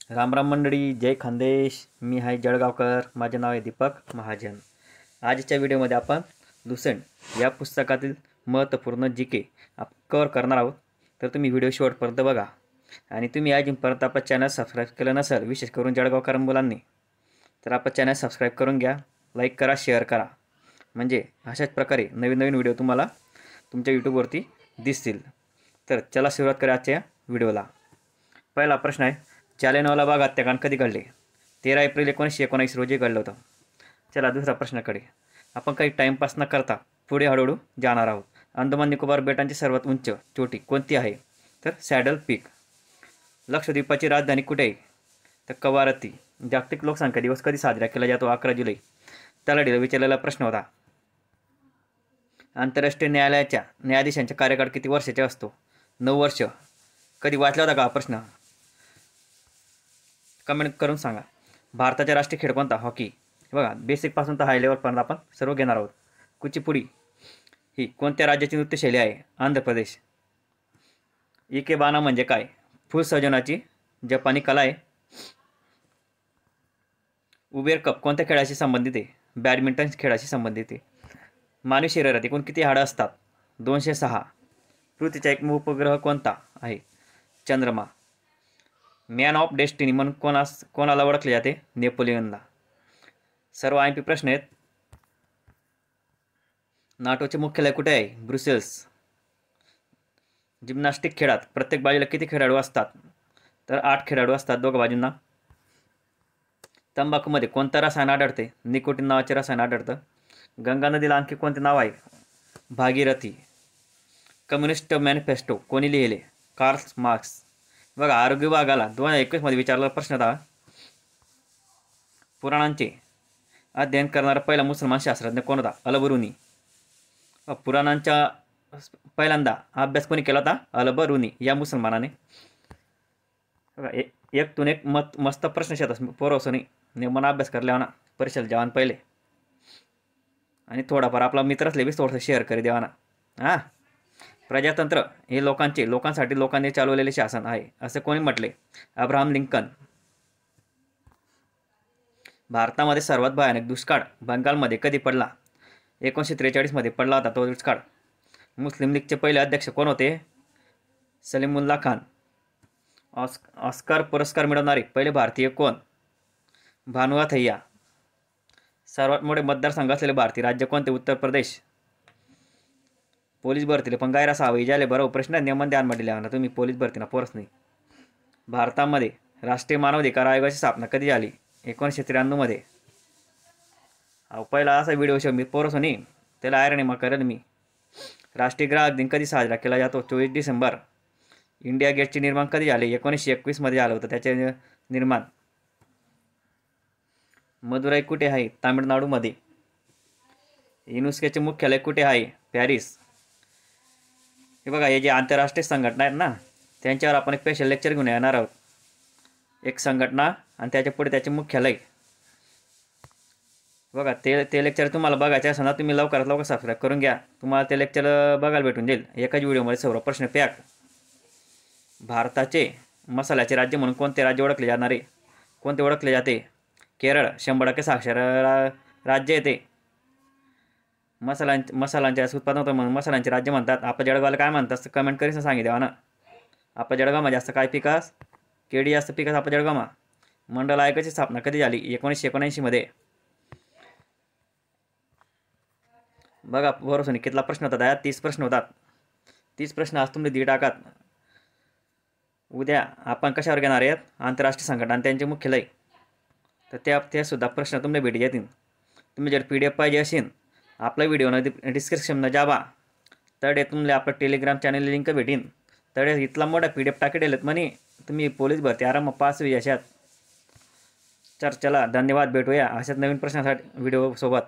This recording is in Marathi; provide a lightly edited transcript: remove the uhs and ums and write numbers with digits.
राम राम मंडळी, जय खानदेश. मी आहे जळगावकर. माझे नाव आहे दीपक महाजन. आजच्या व्हिडिओमध्ये आपण लुसेंट या पुस्तकातील महत्त्वपूर्ण जी.के. कव्हर करणार आहोत. तर तुम्ही व्हिडिओ शेवटपर्यंत बघा. आणि तुम्ही अजूनपर्यंत आपलं चॅनल सबस्क्राईब केलं नसेल, विशेष करून जळगावकर मुलांनी, तर आपलं चॅनल सबस्क्राईब करून घ्या. लाईक करा, शेअर करा. म्हणजे अशाच प्रकारे नवीन नवीन व्हिडिओ तुम्हाला तुमच्या यूट्यूबवरती दिसतील. तर चला सुरुवात करूया आजच्या व्हिडिओला. पहिला प्रश्न आहे, जालियनवाला बाग हत्याकांड कधी घडले? 13 एप्रिल 1919 रोजी घडलं होतं. चला दुसऱ्या प्रश्नाकडे. आपण काही टाईमपास न करता पुढे हळूहळू जाणार आहोत. अंदमान निकोबार बेटांची सर्वात उंच चोटी कोणती आहे? तर सॅडल पीक. लक्षद्वीपाची राजधानी कुठे आहे? तर कवारत्ती. जागतिक लोकसंख्या दिवस कधी साजरा केला जातो? 11 जुलै. तलाठीला विचारलेला प्रश्न होता. आंतरराष्ट्रीय न्यायालयाच्या न्यायाधीशांचा कार्यकाळ किती वर्षाचा असतो? 9 वर्ष. कधी वाचला होता का हा प्रश्न? कमेंट करून सांगा. भारताचा राष्ट्रीय खेळ कोणता? हॉकी. बघा, बेसिकपासून तर हाय लेवलपर्यंत आपण सर्व घेणार आहोत. कुचिपुडी ही कोणत्या राज्याची नृत्यशैली आहे? आंध्र प्रदेश. इकेबाना म्हणजे काय? फुल सजवण्याची जपानी कला आहे. उबेर कप कोणत्या खेळाशी संबंधित आहे? बॅडमिंटन खेळाशी संबंधित आहे. मानवी शरीरात एकूण किती हाडं असतात? 206. पृथ्वीचा एक उपग्रह कोणता आहे? चंद्रमा. मॅन ऑफ डेस्टिनी म्हणून कोणाला ओळखले जाते? नेपोलियनला. सर्व IMP प्रश्न आहेत. नाटोचे मुख्यालय कुठे आहे? ब्रुसेल्स. जिम्नॅस्टिक खेळात प्रत्येक बाजूला किती खेळाडू असतात? तर 8 खेळाडू असतात दोघा बाजूंना. तंबाखूमध्ये कोणतं रसायन आढळते? निकोटीन नावाचे रसायन आढळतं. गंगा नदीला आणखी कोणते नाव आहे? भागीरथी. कम्युनिस्ट मॅनिफेस्टो कोणी लिहिले? Karl Marx. बघा, आरोग्य विभागाला 2021 मध्ये विचारलेला प्रश्न होता. पुराणांचे अध्ययन करणारा पहिला मुसलमान शास्त्रज्ञ कोण होता? अल-बिरुनी. पुराणांचा पहिल्यांदा अभ्यास कोणी केला होता? अल-बिरुनी या मुसलमानाने. बघा, एकतून एक मस्त प्रश्न शेतात पोरवसोनी नेमन अभ्यास करल्या ना परीक्षेला जवान पहिले. आणि थोडाफार आपला मित्र असले बी थोडंसं शेअर करी देवा ना. हां. प्रजातंत्र हे लोकांसाठी लोकांनी चालवलेले शासन आहे असे कोणी म्हटले? Abraham Lincoln. भारतामध्ये सर्वात भयानक दुष्काळ बंगालमध्ये कधी पडला? 1943 मध्ये पडला होता तो दुष्काळ. मुस्लिम लीगचे पहिले अध्यक्ष कोण होते? सलीमुल्ला खान. ऑस्कर पुरस्कार मिळवणारे पहिले भारतीय कोण? भानु अथय्या. सर्वात मोठे मतदारसंघ असलेले भारतीय राज्य कोणते? उत्तर प्रदेश. पोलीस भरतीले पण गायरा सहावी झाले. बरोबर प्रश्न नियमन ध्यान मध्ये लिहा ना तुम्ही. पोलीस भरतीना पोरस नाही. भारतामध्ये राष्ट्रीय मानवाधिकार आयोगाची स्थापना कधी झाली? 1993 मध्ये. पहिला असा व्हिडिओ शो मी पोरस नाही त्याला आयरणीमा करेल मी. राष्ट्रीय ग्राहक दिन कधी साजरा केला जातो? 24 डिसेंबर. इंडिया गेटचे निर्माण कधी झाले? 1921 मध्ये झालं होतं त्याचे निर्माण. मदुराई कुठे आहे? तामिळनाडूमध्ये. युनेस्कोचे मुख्यालय कुठे आहे? पॅरिस. हे बघा, हे जे आंतरराष्ट्रीय संघटना आहेत ना त्यांच्यावर आपण एक स्पेशल लेक्चर घेऊन येणार आहोत. एक संघटना आणि त्याच्या पुढे त्याचे मुख्यालय. बघा, ते लेक्चर तुम्हाला बघायचे असेल ना तुम्ही लवकरात लवकर सबस्क्राईब करून घ्या. तुम्हाला ते लेक्चर बघायला भेटून जाईल एकाच व्हिडिओमध्ये सर्व प्रश्न पॅक. भारताचे मसाल्याचे राज्य म्हणून कोणते राज्य ओळखले जाणारे? कोणते ओळखले जाते? केरळ. 100% साक्षर राज्य येते. मसाल्यांच्या उत्पादन होतं म्हणून मसाल्यांचे राज्य म्हणतात. आपल्या जळगावाला काय म्हणतात कमेंट करीन सांगितलं द्यावा ना. आपल्या जळगावમાં जास्त काय पिकास? केळी जास्त पिकास आपल्या जळगावમાં. मंडल आयोगाची स्थापना कधी झाली? 1979 मध्ये. बघा बरोबर कितला प्रश्न होता? 30 प्रश्न होतात. 30 प्रश्न आज तुम्ही दीड टाकात. उद्या आपण कशावर घेणार आहेत? आंतरराष्ट्रीय संघटना आणि त्यांचे मुख्यालय. तर त्या सुद्धा प्रश्न तुम्हाला भेटी येतील. तुम्ही जर PDF पाहिजे असेल आपल्या व्हिडिओनं डिस्क्रिप्शननं जावा तडे तुम्हाला आपलं टेलिग्राम चॅनल लिंक भेटीन. तडे इथला मोठा PDF टाकेल म्हणे तुम्ही पोलीस भरती आरामात पास होई अशात. चला धन्यवाद. भेटूया अशाच नवीन प्रश्नासाठी व्हिडिओ सोबत.